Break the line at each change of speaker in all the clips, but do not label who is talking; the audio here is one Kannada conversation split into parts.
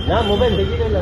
ನಾನು ಮೊಬೈಲ್ ತೆಗಿಲಿಲ್ಲ.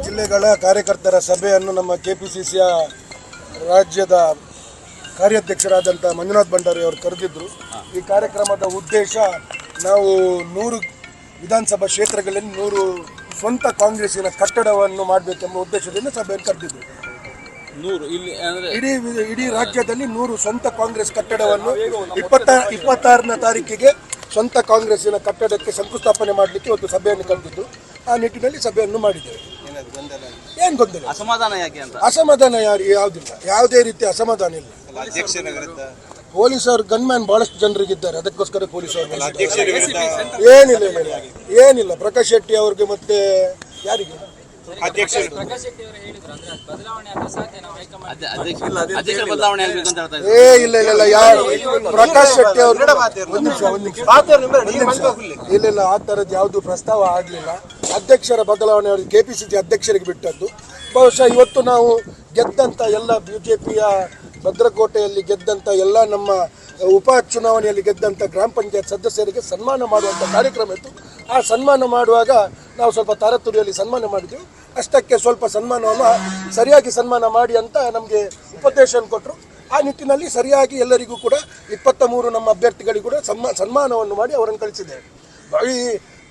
ಜಿಲ್ಲೆಗಳ ಕಾರ್ಯಕರ್ತರ ಸಭೆಯನ್ನು ನಮ್ಮ ಕೆಪಿಸಿಸಿಯ ರಾಜ್ಯದ ಕಾರ್ಯಾಧ್ಯಕ್ಷರಾದಂಥ ಮಂಜುನಾಥ್ ಭಂಡಾರಿ ಅವರು ಕರೆದಿದ್ದರು. ಈ ಕಾರ್ಯಕ್ರಮದ ಉದ್ದೇಶ ನಾವು 100 ವಿಧಾನಸಭಾ ಕ್ಷೇತ್ರಗಳಲ್ಲಿ 100 ಸ್ವಂತ ಕಾಂಗ್ರೆಸ್ಸಿನ ಕಟ್ಟಡವನ್ನು ಮಾಡಬೇಕೆಂಬ ಉದ್ದೇಶದಿಂದ ಸಭೆಯನ್ನು ಕರೆದಿದ್ದರು. ಇಡೀ ರಾಜ್ಯದಲ್ಲಿ 100 ಸ್ವಂತ ಕಾಂಗ್ರೆಸ್ ಕಟ್ಟಡವನ್ನು 26ನೇ ತಾರೀಕಿಗೆ ಸ್ವಂತ ಕಾಂಗ್ರೆಸ್ಸಿನ ಕಟ್ಟಡಕ್ಕೆ ಶಂಕುಸ್ಥಾಪನೆ ಮಾಡಲಿಕ್ಕೆ ಒಂದು ಸಭೆಯನ್ನು ಕರೆದಿದ್ದು ಆ ನಿಟ್ಟಿನಲ್ಲಿ ಸಭೆಯನ್ನು ಮಾಡಿದ್ದೇವೆ. ಏನು ಗೊಂದಲ?
ಅಸಮಾಧಾನ ಯಾಕೆ ಅಂತ?
ಅಸಮಾಧಾನ ಯಾವುದಿಲ್ಲ, ಯಾವುದೇ ರೀತಿಯ ಅಸಮಾಧಾನ ಇಲ್ಲ. ಪೊಲೀಸರು ಗನ್ಮ್ಯಾನ್ ಬಹಳಷ್ಟು ಜನರಿಗಿದ್ದಾರೆ, ಅದಕ್ಕೋಸ್ಕರ ಪೊಲೀಸರು ಏನಿಲ್ಲ. ಪ್ರಕಾಶ್ ಶೆಟ್ಟಿ ಅವ್ರಿಗೆ ಮತ್ತೆ ಯಾರಿಗೆ ಇಲ್ಲ ಯಾರು ಪ್ರಕಾಶ್ ಶೆಟ್ಟಿ ಅವರು ಇಲ್ಲ ಆ ತರದ್ದು ಯಾವುದು ಪ್ರಸ್ತಾವ ಆಗಲಿಲ್ಲ. ಅಧ್ಯಕ್ಷರ ಬದಲಾವಣೆ ಅವರು ಕೆಪಿಸಿಸಿ ಅಧ್ಯಕ್ಷರಿಗೆ ಬಿಟ್ಟದ್ದು. ಬಹುಶಃ ಇವತ್ತು ನಾವು ಗೆದ್ದಂತ ಎಲ್ಲ ಬಿಜೆಪಿಯ ಭದ್ರಕೋಟೆಯಲ್ಲಿ ಗೆದ್ದಂತ ಎಲ್ಲ ನಮ್ಮ ಉಪ ಚುನಾವಣೆಯಲ್ಲಿ ಗೆದ್ದಂಥ ಗ್ರಾಮ ಪಂಚಾಯತ್ ಸದಸ್ಯರಿಗೆ ಸನ್ಮಾನ ಮಾಡುವಂಥ ಕಾರ್ಯಕ್ರಮ ಇತ್ತು. ಆ ಸನ್ಮಾನ ಮಾಡುವಾಗ ನಾವು ಸ್ವಲ್ಪ ತಾರತುರಿಯಲ್ಲಿ ಸನ್ಮಾನ ಮಾಡಿದ್ದೆವು. ಅಷ್ಟಕ್ಕೆ ಸ್ವಲ್ಪ ಸನ್ಮಾನವನ್ನು ಸರಿಯಾಗಿ ಸನ್ಮಾನ ಮಾಡಿ ಅಂತ ನಮಗೆ ಉಪದೇಶ ಕೊಟ್ಟರು. ಆ ನಿಟ್ಟಿನಲ್ಲಿ ಸರಿಯಾಗಿ ಎಲ್ಲರಿಗೂ ಕೂಡ 23 ನಮ್ಮ ಅಭ್ಯರ್ಥಿಗಳಿಗೂ ಕೂಡ ಸನ್ಮಾನವನ್ನು ಮಾಡಿ ಅವರನ್ನು ಕಳಿಸಿದ್ದೇವೆ. ಈ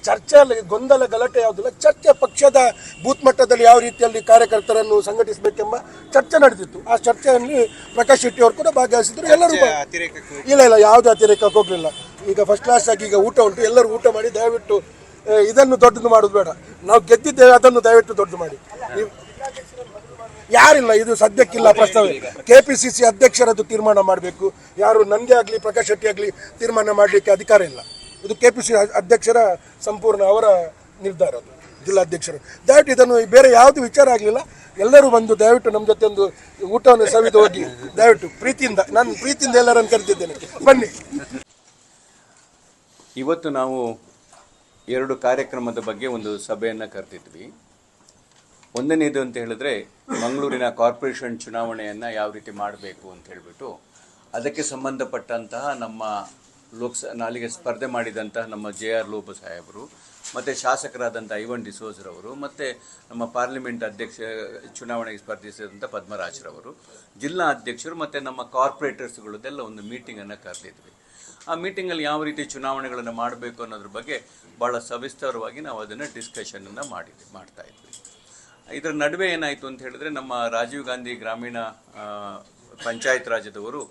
ಚರ್ಚೆಯಲ್ಲಿ ಗೊಂದಲ ಗಲಾಟೆ ಯಾವುದಿಲ್ಲ. ಚರ್ಚೆ ಪಕ್ಷದ ಬೂತ್ ಮಟ್ಟದಲ್ಲಿ ಯಾವ ರೀತಿಯಲ್ಲಿ ಕಾರ್ಯಕರ್ತರನ್ನು ಸಂಘಟಿಸಬೇಕೆಂಬ ಚರ್ಚೆ ನಡೆದಿತ್ತು. ಆ ಚರ್ಚೆಯಲ್ಲಿ ಪ್ರಕಾಶ್ ಶೆಟ್ಟಿ ಅವರು ಕೂಡ ಭಾಗವಹಿಸಿದ್ರು. ಎಲ್ಲರೂ ಇಲ್ಲ ಯಾವುದೇ ಅತಿರೇಕಕ್ಕೆ ಹೋಗಲಿಲ್ಲ. ಈಗ ಫಸ್ಟ್ ಕ್ಲಾಸ್ ಆಗಿ ಈಗ ಊಟ ಉಂಟು, ಎಲ್ಲರೂ ಊಟ ಮಾಡಿ ದಯವಿಟ್ಟು ಇದನ್ನು ದೊಡ್ಡದು ಮಾಡೋದು ಬೇಡ. ನಾವು ಗೆದ್ದಿದ್ದೇವೆ, ಅದನ್ನು ದಯವಿಟ್ಟು ದೊಡ್ಡದು ಮಾಡಿ. ಯಾರಿಲ್ಲ, ಇದು ಸದ್ಯಕ್ಕಿಲ್ಲ ಪ್ರಸ್ತಾವ. KPCC ಅಧ್ಯಕ್ಷರದ್ದು ತೀರ್ಮಾನ ಮಾಡಬೇಕು, ಯಾರು ನನಗೆ ಆಗಲಿ ಪ್ರಕಾಶ್ ಶೆಟ್ಟಿ ಆಗಲಿ ತೀರ್ಮಾನ ಮಾಡಲಿಕ್ಕೆ ಅಧಿಕಾರ ಇಲ್ಲ. ಇದು KPCC ಅಧ್ಯಕ್ಷರ ಸಂಪೂರ್ಣ ಅವರ ನಿರ್ಧಾರ, ಅದು ಜಿಲ್ಲಾಧ್ಯಕ್ಷರು. ದಯವಿಟ್ಟು ಇದನ್ನು ಬೇರೆ ಯಾವುದು ವಿಚಾರ ಆಗಲಿಲ್ಲ, ಎಲ್ಲರೂ ಬಂದು ದಯವಿಟ್ಟು ನಮ್ಮ ಜೊತೆ ಒಂದು ಊಟವನ್ನು ಸವಿದು ಹೋಗಿ, ದಯವಿಟ್ಟು ಪ್ರೀತಿಯಿಂದ, ನಾನು ಪ್ರೀತಿಯಿಂದ ಎಲ್ಲರನ್ನು ಕರೆದಿದ್ದೇನೆ, ಬನ್ನಿ.
ಇವತ್ತು ನಾವು 2 ಕಾರ್ಯಕ್ರಮದ ಬಗ್ಗೆ ಒಂದು ಸಭೆಯನ್ನು ಕರೆದಿದ್ವಿ. ಒಂದನೇದು ಅಂತ ಹೇಳಿದ್ರೆ ಮಂಗಳೂರಿನ ಕಾರ್ಪೊರೇಷನ್ ಚುನಾವಣೆಯನ್ನು ಯಾವ ರೀತಿ ಮಾಡಬೇಕು ಅಂತ ಹೇಳಿಬಿಟ್ಟು ಅದಕ್ಕೆ ಸಂಬಂಧಪಟ್ಟಂತಹ ನಮ್ಮ ನಾಲಿಗೆ ಸ್ಪರ್ಧೆ ಮಾಡಿದಂತಹ ನಮ್ಮ JR ಲೋಬೋ ಸಾಹೇಬರು ಮತ್ತು ಶಾಸಕರಾದಂಥ ಐವನ್ ಡಿಸೋಜ್ರವರು ಮತ್ತು ನಮ್ಮ ಪಾರ್ಲಿಮೆಂಟ್ ಚುನಾವಣೆಗೆ ಸ್ಪರ್ಧಿಸಿದಂಥ ಪದ್ಮರಾಜ್ರವರು, ಜಿಲ್ಲಾ ಅಧ್ಯಕ್ಷರು ಮತ್ತು ನಮ್ಮ ಕಾರ್ಪೊರೇಟರ್ಸ್ಗಳದ್ದೆಲ್ಲ ಒಂದು ಮೀಟಿಂಗನ್ನು ಕರೆದಿದ್ವಿ. ಆ ಮೀಟಿಂಗಲ್ಲಿ ಯಾವ ರೀತಿ ಚುನಾವಣೆಗಳನ್ನು ಮಾಡಬೇಕು ಅನ್ನೋದ್ರ ಬಗ್ಗೆ ಭಾಳ ಸವಿಸ್ತಾರವಾಗಿ ನಾವು ಅದನ್ನು ಡಿಸ್ಕಷನನ್ನು ಮಾಡ್ತಾ ಇದ್ವಿ. ಇದರ ನಡುವೆ ಏನಾಯಿತು ಅಂತ ಹೇಳಿದ್ರೆ, ನಮ್ಮ ರಾಜೀವ್ ಗಾಂಧಿ ಗ್ರಾಮೀಣ ಪಂಚಾಯತ್ ರಾಜ್ಯದವರು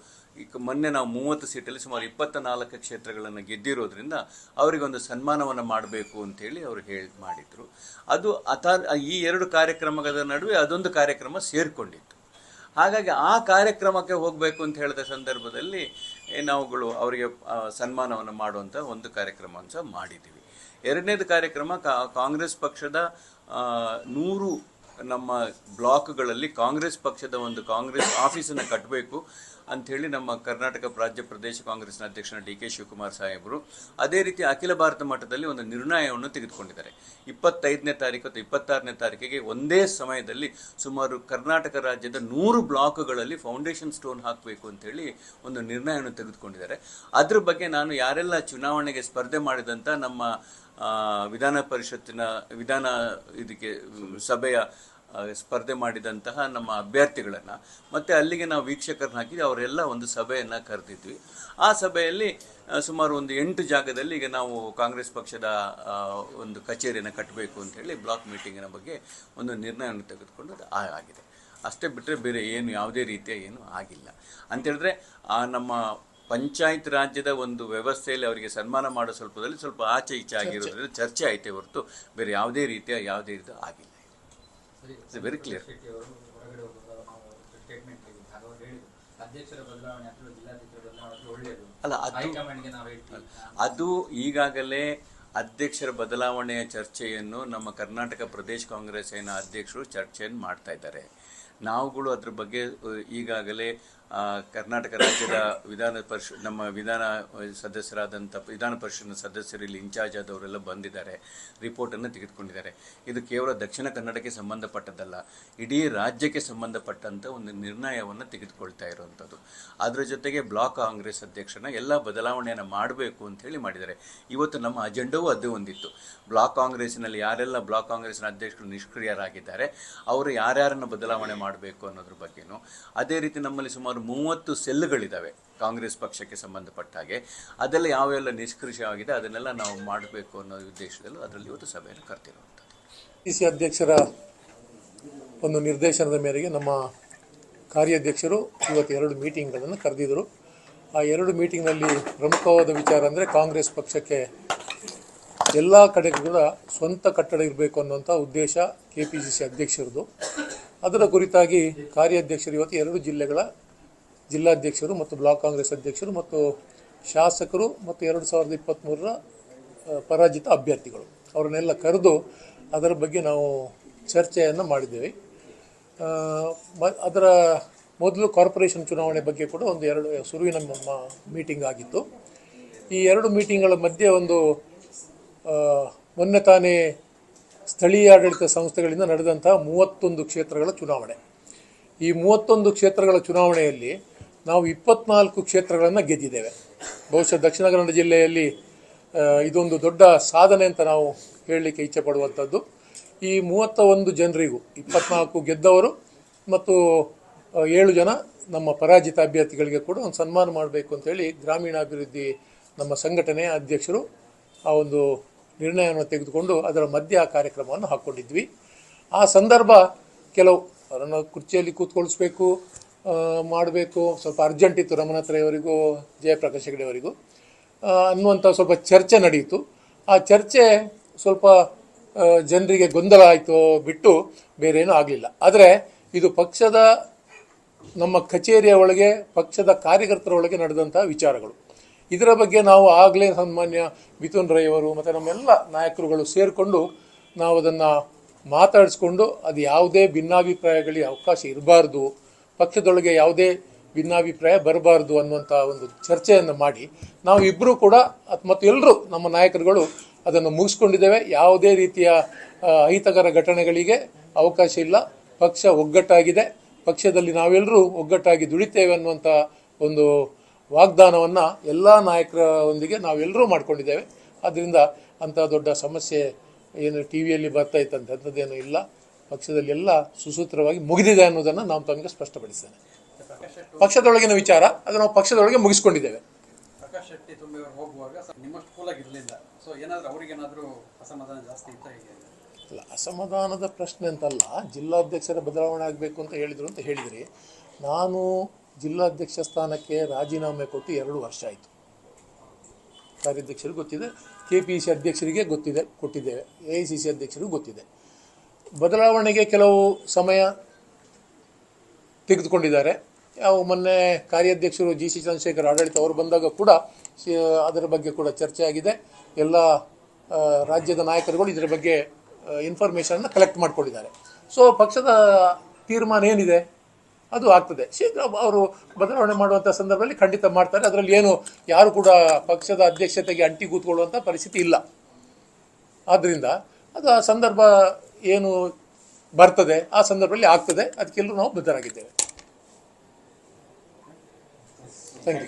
ಮೊನ್ನೆ ನಾವು 30 ಸೀಟಲ್ಲಿ ಸುಮಾರು 24 ಕ್ಷೇತ್ರಗಳನ್ನು ಗೆದ್ದಿರೋದ್ರಿಂದ ಅವರಿಗೊಂದು ಸನ್ಮಾನವನ್ನು ಮಾಡಬೇಕು ಅಂತೇಳಿ ಅವರು ಮಾಡಿದರು. ಅದು ಈ 2 ಕಾರ್ಯಕ್ರಮದ ನಡುವೆ ಅದೊಂದು ಕಾರ್ಯಕ್ರಮ ಸೇರಿಕೊಂಡಿತ್ತು. ಹಾಗಾಗಿ ಆ ಕಾರ್ಯಕ್ರಮಕ್ಕೆ ಹೋಗಬೇಕು ಅಂತ ಹೇಳಿದ ಸಂದರ್ಭದಲ್ಲಿ ನಾವುಗಳು ಅವರಿಗೆ ಸನ್ಮಾನವನ್ನು ಮಾಡುವಂಥ ಒಂದು ಕಾರ್ಯಕ್ರಮವನ್ನು ಸಹ ಮಾಡಿದ್ದೀವಿ. ಎರಡನೇದು ಕಾರ್ಯಕ್ರಮ ಕಾಂಗ್ರೆಸ್ ಪಕ್ಷದ 100 ನಮ್ಮ ಬ್ಲಾಕ್ಗಳಲ್ಲಿ ಕಾಂಗ್ರೆಸ್ ಪಕ್ಷದ ಒಂದು ಕಾಂಗ್ರೆಸ್ ಆಫೀಸನ್ನು ಕಟ್ಟಬೇಕು ಅಂಥೇಳಿ ನಮ್ಮ ಕರ್ನಾಟಕ ರಾಜ್ಯ ಪ್ರದೇಶ ಕಾಂಗ್ರೆಸ್ನ ಅಧ್ಯಕ್ಷನ DK ಶಿವಕುಮಾರ್ ಸಾಹೇಬರು ಅದೇ ರೀತಿ ಅಖಿಲ ಭಾರತ ಮಟ್ಟದಲ್ಲಿ ಒಂದು ನಿರ್ಣಯವನ್ನು ತೆಗೆದುಕೊಂಡಿದ್ದಾರೆ. 25ನೇ ತಾರೀಕು ಅಥವಾ 26ನೇ ತಾರೀಕಿಗೆ ಒಂದೇ ಸಮಯದಲ್ಲಿ ಸುಮಾರು ಕರ್ನಾಟಕ ರಾಜ್ಯದ 100 ಬ್ಲಾಕ್ಗಳಲ್ಲಿ ಫೌಂಡೇಶನ್ ಸ್ಟೋನ್ ಹಾಕಬೇಕು ಅಂತೇಳಿ ಒಂದು ನಿರ್ಣಯವನ್ನು ತೆಗೆದುಕೊಂಡಿದ್ದಾರೆ. ಅದ್ರ ಬಗ್ಗೆ ನಾನು ಯಾರೆಲ್ಲ ಚುನಾವಣೆಗೆ ಸ್ಪರ್ಧೆ ಮಾಡಿದಂಥ ನಮ್ಮ ವಿಧಾನ ಇದಕ್ಕೆ ಸಭೆಯ ಸ್ಪರ್ಧೆ ಮಾಡಿದಂತಹ ನಮ್ಮ ಅಭ್ಯರ್ಥಿಗಳನ್ನು ಮತ್ತು ಅಲ್ಲಿಗೆ ನಾವು ವೀಕ್ಷಕರನ್ನ ಹಾಕಿದ್ವಿ, ಅವರೆಲ್ಲ ಒಂದು ಸಭೆಯನ್ನು ಕರೆದಿದ್ವಿ. ಆ ಸಭೆಯಲ್ಲಿ ಸುಮಾರು ಒಂದು 8 ಜಾಗದಲ್ಲಿ ಈಗ ನಾವು ಕಾಂಗ್ರೆಸ್ ಪಕ್ಷದ ಒಂದು ಕಚೇರಿಯನ್ನು ಕಟ್ಟಬೇಕು ಅಂತೇಳಿ ಬ್ಲಾಕ್ ಮೀಟಿಂಗಿನ ಬಗ್ಗೆ ಒಂದು ನಿರ್ಣಯವನ್ನು ತೆಗೆದುಕೊಂಡು ಆಗಿದೆ. ಅಷ್ಟೇ ಬಿಟ್ಟರೆ ಬೇರೆ ಏನು ಯಾವುದೇ ರೀತಿಯ ಏನು ಆಗಿಲ್ಲ. ಅಂತೇಳಿದ್ರೆ ನಮ್ಮ ಪಂಚಾಯತ್ ರಾಜ್ಯದ ಒಂದು ವ್ಯವಸ್ಥೆಯಲ್ಲಿ ಅವರಿಗೆ ಸನ್ಮಾನ ಮಾಡೋ ಸ್ವಲ್ಪ ಆಚೆ ಈಚೆ ಆಗಿರೋದ್ರಿಂದ ಚರ್ಚೆ ಆಯ್ತೇ ಹೊರತು ಬೇರೆ ಯಾವುದೇ ಇದು ಆಗಿಲ್ಲ. Very clear. ಅಲ್ಲ, ಅದು ಈಗಾಗಲೇ ಅಧ್ಯಕ್ಷರ ಬದಲಾವಣೆಯ ಚರ್ಚೆಯನ್ನು ನಮ್ಮ ಕರ್ನಾಟಕ ಪ್ರದೇಶ ಕಾಂಗ್ರೆಸ್ ಅಧ್ಯಕ್ಷರು ಚರ್ಚೆಯನ್ನು ಮಾಡ್ತಾ ಇದ್ದಾರೆ. ನಾವುಗಳು ಅದ್ರ ಬಗ್ಗೆ ಈಗಾಗಲೇ ಕರ್ನಾಟಕ ರಾಜ್ಯದ ನಮ್ಮ ವಿಧಾನ ಪರಿಷತ್ನ ಸದಸ್ಯರು ಇಲ್ಲಿ ಇನ್ಚಾರ್ಜ್ ಆದವರೆಲ್ಲ ಬಂದಿದ್ದಾರೆ, ರಿಪೋರ್ಟನ್ನು ತೆಗೆದುಕೊಂಡಿದ್ದಾರೆ. ಇದು ಕೇವಲ ದಕ್ಷಿಣ ಕನ್ನಡಕ್ಕೆ ಸಂಬಂಧಪಟ್ಟದ್ದಲ್ಲ, ಇಡೀ ರಾಜ್ಯಕ್ಕೆ ಸಂಬಂಧಪಟ್ಟಂಥ ಒಂದು ನಿರ್ಣಯವನ್ನು ತೆಗೆದುಕೊಳ್ತಾ ಇರುವಂಥದ್ದು. ಅದರ ಜೊತೆಗೆ ಬ್ಲಾಕ್ ಕಾಂಗ್ರೆಸ್ ಅಧ್ಯಕ್ಷನ ಎಲ್ಲ ಬದಲಾವಣೆಯನ್ನು ಮಾಡಬೇಕು ಅಂತೇಳಿ ಮಾಡಿದ್ದಾರೆ. ಇವತ್ತು ನಮ್ಮ ಅಜೆಂಡವೂ ಅದೇ ಒಂದಿತ್ತು. ಬ್ಲಾಕ್ ಕಾಂಗ್ರೆಸ್ಸಿನಲ್ಲಿ ಯಾರೆಲ್ಲ ಬ್ಲಾಕ್ ಕಾಂಗ್ರೆಸ್ನ ಅಧ್ಯಕ್ಷರು ನಿಷ್ಕ್ರಿಯರಾಗಿದ್ದಾರೆ ಅವರು ಯಾರ್ಯಾರನ್ನು ಬದಲಾವಣೆ ಮಾಡಬೇಕು ಅನ್ನೋದ್ರ ಬಗ್ಗೆನೂ, ಅದೇ ರೀತಿ ನಮ್ಮಲ್ಲಿ ಸುಮಾರು 30 ಸೆಲ್ಗಳಿದ್ದಾವೆ ಕಾಂಗ್ರೆಸ್ ಪಕ್ಷಕ್ಕೆ ಸಂಬಂಧಪಟ್ಟ ಹಾಗೆ, ಅದೆಲ್ಲ ಯಾವೆಲ್ಲ ನಿಷ್ಕ್ರಿಯವಾಗಿದೆ ಅದನ್ನೆಲ್ಲ ನಾವು ಮಾಡಬೇಕು ಅನ್ನೋ ಉದ್ದೇಶದಲ್ಲೂ ಅದರಲ್ಲಿ ಇವತ್ತು ಸಭೆಯನ್ನು ಕರೆದಿರುವಂಥದ್ದು.
PCC ಅಧ್ಯಕ್ಷರ ಒಂದು ನಿರ್ದೇಶನದ ಮೇರೆಗೆ ನಮ್ಮ ಕಾರ್ಯಾಧ್ಯಕ್ಷರು ಇವತ್ತು 2 ಮೀಟಿಂಗ್ಗಳನ್ನು ಕರೆದಿದ್ದರು. ಆ 2 ಮೀಟಿಂಗ್ನಲ್ಲಿ ಪ್ರಮುಖವಾದ ವಿಚಾರ ಅಂದರೆ ಕಾಂಗ್ರೆಸ್ ಪಕ್ಷಕ್ಕೆ ಎಲ್ಲ ಕಡೆಗೂ ಕೂಡ ಸ್ವಂತ ಕಟ್ಟಡ ಇರಬೇಕು ಅನ್ನುವಂಥ ಉದ್ದೇಶ KPCC ಅಧ್ಯಕ್ಷರದು. ಅದರ ಕುರಿತಾಗಿ ಕಾರ್ಯಾಧ್ಯಕ್ಷರು ಇವತ್ತು 2 ಜಿಲ್ಲೆಗಳ ಜಿಲ್ಲಾಧ್ಯಕ್ಷರು ಮತ್ತು ಬ್ಲಾಕ್ ಕಾಂಗ್ರೆಸ್ ಅಧ್ಯಕ್ಷರು ಮತ್ತು ಶಾಸಕರು ಮತ್ತು 2023ರ ಪರಾಜಿತ ಅಭ್ಯರ್ಥಿಗಳು ಅವರನ್ನೆಲ್ಲ ಕರೆದು ಅದರ ಬಗ್ಗೆ ನಾವು ಚರ್ಚೆಯನ್ನು ಮಾಡಿದ್ದೇವೆ. ಅದರ ಮೊದಲು ಕಾರ್ಪೊರೇಷನ್ ಚುನಾವಣೆ ಬಗ್ಗೆ ಕೂಡ ಒಂದು 2 ಸುರುವಿನ ಮೀಟಿಂಗ್ ಆಗಿತ್ತು. ಈ 2 ಮೀಟಿಂಗ್ಗಳ ಮಧ್ಯೆ ಒಂದು ಮೊನ್ನೆ ತಾನೇ ಸ್ಥಳೀಯ ಆಡಳಿತ ಸಂಸ್ಥೆಗಳಿಂದ ನಡೆದಂತಹ 31 ಕ್ಷೇತ್ರಗಳ ಚುನಾವಣೆ. ಈ 31 ಕ್ಷೇತ್ರಗಳ ಚುನಾವಣೆಯಲ್ಲಿ ನಾವು 24 ಕ್ಷೇತ್ರಗಳನ್ನು ಗೆದ್ದಿದ್ದೇವೆ. ಬಹುಶಃ ದಕ್ಷಿಣ ಕನ್ನಡ ಜಿಲ್ಲೆಯಲ್ಲಿ ಇದೊಂದು ದೊಡ್ಡ ಸಾಧನೆ ಅಂತ ನಾವು ಹೇಳಲಿಕ್ಕೆ ಇಚ್ಛೆ ಪಡುವಂಥದ್ದು. ಈ 31 ಜನರಿಗೂ 24 ಗೆದ್ದವರು ಮತ್ತು 7 ಜನ ನಮ್ಮ ಪರಾಜಿತ ಅಭ್ಯರ್ಥಿಗಳಿಗೆ ಕೂಡ ಒಂದು ಸನ್ಮಾನ ಮಾಡಬೇಕು ಅಂತೇಳಿ ಗ್ರಾಮೀಣಾಭಿವೃದ್ಧಿ ನಮ್ಮ ಸಂಘಟನೆಯ ಅಧ್ಯಕ್ಷರು ಆ ಒಂದು ನಿರ್ಣಯವನ್ನು ತೆಗೆದುಕೊಂಡು ಅದರ ಮಧ್ಯೆ ಆ ಕಾರ್ಯಕ್ರಮವನ್ನು ಹಾಕ್ಕೊಂಡಿದ್ವಿ. ಆ ಸಂದರ್ಭ ಕೆಲವು ಅವರನ್ನು ಕುರ್ಚಿಯಲ್ಲಿ ಕೂತ್ಕೊಳಿಸ್ಬೇಕು ಮಾಡಬೇಕು, ಸ್ವಲ್ಪ ಅರ್ಜೆಂಟ್ ಇತ್ತು ರಮಣತ್ರಯವರಿಗೂ ಜಯಪ್ರಕಾಶ್ ಹೆಗಡೆ ಅವರಿಗೂ ಅನ್ನುವಂಥ ಸ್ವಲ್ಪ ಚರ್ಚೆ ನಡೆಯಿತು. ಆ ಚರ್ಚೆ ಸ್ವಲ್ಪ ಜನರಿಗೆ ಗೊಂದಲ ಆಯಿತು ಬಿಟ್ಟು ಬೇರೇನೂ ಆಗಲಿಲ್ಲ. ಆದರೆ ಇದು ಪಕ್ಷದ ನಮ್ಮ ಕಚೇರಿಯ ಒಳಗೆ ಪಕ್ಷದ ಕಾರ್ಯಕರ್ತರ ಒಳಗೆ ನಡೆದಂಥ ವಿಚಾರಗಳು. ಇದರ ಬಗ್ಗೆ ನಾವು ಆಗಲೇ ಸನ್ಮಾನ್ಯ ಮಿಥುನ್ ರೈ ಅವರು ಮತ್ತು ನಮ್ಮೆಲ್ಲ ನಾಯಕರುಗಳು ಸೇರಿಕೊಂಡು ನಾವು ಅದನ್ನು ಮಾತಾಡಿಸ್ಕೊಂಡು ಅದು ಯಾವುದೇ ಭಿನ್ನಾಭಿಪ್ರಾಯಗಳಿಗೆ ಅವಕಾಶ ಇರಬಾರ್ದು, ಪಕ್ಷದೊಳಗೆ ಯಾವುದೇ ಭಿನ್ನಾಭಿಪ್ರಾಯ ಬರಬಾರ್ದು ಅನ್ನುವಂಥ ಒಂದು ಚರ್ಚೆಯನ್ನು ಮಾಡಿ ನಾವು ಇಬ್ಬರೂ ಕೂಡ ಮತ್ತು ಎಲ್ಲರೂ ನಮ್ಮ ನಾಯಕರುಗಳು ಅದನ್ನು ಮುಗಿಸ್ಕೊಂಡಿದ್ದೇವೆ. ಯಾವುದೇ ರೀತಿಯ ಅಹಿತಕರ ಘಟನೆಗಳಿಗೆ ಅವಕಾಶ ಇಲ್ಲ. ಪಕ್ಷ ಒಗ್ಗಟ್ಟಾಗಿದೆ. ಪಕ್ಷದಲ್ಲಿ ನಾವೆಲ್ಲರೂ ಒಗ್ಗಟ್ಟಾಗಿ ದುಡಿತೇವೆ ಅನ್ನುವಂಥ ಒಂದು ವಾಗ್ದಾನವನ್ನು ಎಲ್ಲ ನಾಯಕರೊಂದಿಗೆ ನಾವೆಲ್ಲರೂ ಮಾಡ್ಕೊಂಡಿದ್ದೇವೆ. ಆದ್ದರಿಂದ ಅಂಥ ದೊಡ್ಡ ಸಮಸ್ಯೆ ಏನು ಟಿ ವಿಯಲ್ಲಿ ಬರ್ತಾ ಇತ್ತಂತೆ ಅಂಥದ್ದೇನೂ ಇಲ್ಲ. ಪಕ್ಷದಲ್ಲಿ ಎಲ್ಲ ಸುಸೂತ್ರವಾಗಿ ಮುಗಿದಿದೆ ಅನ್ನೋದನ್ನು ನಾನು ತಮಗೆ ಸ್ಪಷ್ಟಪಡಿಸ್ತೇನೆ. ಪಕ್ಷದೊಳಗಿನ ವಿಚಾರ ಅದು ನಾವು ಪಕ್ಷದೊಳಗೆ ಮುಗಿಸ್ಕೊಂಡಿದ್ದೇವೆ.
ಪ್ರಕಾಶ್ ಶೆಟ್ಟಿ ತುಂಬಿ ಹೋಗುವಾಗ ನಿಮ್ಮಷ್ಟು ಕೂಲಾಗಿ ಇರಲಿಲ್ಲ. ಸೊ ಏನಾದರೂ ಅವರಿಗೇನಾದರೂ ಅಸಮಾಧಾನ ಜಾಸ್ತಿ ಇತ್ತ ಹೀಗೆ?
ಅಲ್ಲ, ಅಸಮಾಧಾನದ ಪ್ರಶ್ನೆ ಅಂತಲ್ಲ. ಜಿಲ್ಲಾಧ್ಯಕ್ಷರ ಬದಲಾವಣೆ ಆಗಬೇಕು ಅಂತ ಹೇಳಿದರು ಅಂತ ಹೇಳಿದ್ರಿ. ನಾನು ಜಿಲ್ಲಾಧ್ಯಕ್ಷ ಸ್ಥಾನಕ್ಕೆ ರಾಜೀನಾಮೆ ಕೊಟ್ಟು 2 ವರ್ಷ ಆಯಿತು. ಕಾರ್ಯಾಧ್ಯಕ್ಷರಿಗೆ ಗೊತ್ತಿದೆ, KPC ಅಧ್ಯಕ್ಷರಿಗೆ ಕೊಟ್ಟಿದ್ದೇವೆ, AICC ಅಧ್ಯಕ್ಷರಿಗೂ ಗೊತ್ತಿದೆ. ಬದಲಾವಣೆಗೆ ಕೆಲವು ಸಮಯ ತೆಗೆದುಕೊಂಡಿದ್ದಾರೆ. ಮೊನ್ನೆ ಕಾರ್ಯಾಧ್ಯಕ್ಷರು GC ಚಂದ್ರಶೇಖರ್ ಆಡಳಿತ ಅವರು ಬಂದಾಗ ಕೂಡ ಅದರ ಬಗ್ಗೆ ಕೂಡ ಚರ್ಚೆ ಆಗಿದೆ. ಎಲ್ಲ ರಾಜ್ಯದ ನಾಯಕರುಗಳು ಇದರ ಬಗ್ಗೆ ಇನ್ಫಾರ್ಮೇಷನ್ನ ಕಲೆಕ್ಟ್ ಮಾಡ್ಕೊಂಡಿದ್ದಾರೆ. ಸೊ ಪಕ್ಷದ ತೀರ್ಮಾನ ಏನಿದೆ ಅದು ಆಗ್ತದೆ. ಶೀಘ್ರ ಅವರು ಬದಲಾವಣೆ ಮಾಡುವಂಥ ಸಂದರ್ಭದಲ್ಲಿ ಖಂಡಿತ ಮಾಡ್ತಾರೆ. ಅದರಲ್ಲಿ ಏನು ಯಾರು ಕೂಡ ಪಕ್ಷದ ಅಧ್ಯಕ್ಷತೆಗೆ ಅಂಟಿ ಕೂತ್ಕೊಳ್ಳುವಂಥ ಪರಿಸ್ಥಿತಿ ಇಲ್ಲ. ಆದ್ದರಿಂದ ಅದು ಆ ಸಂದರ್ಭ ಏನು ಬರ್ತದೆ ಆ ಸಂದರ್ಭದಲ್ಲಿ ಆಗ್ತದೆ. ಅದಕ್ಕೆಲ್ಲರೂ ನಾವು ಬದ್ಧರಾಗಿದ್ದೇವೆ. Thank you.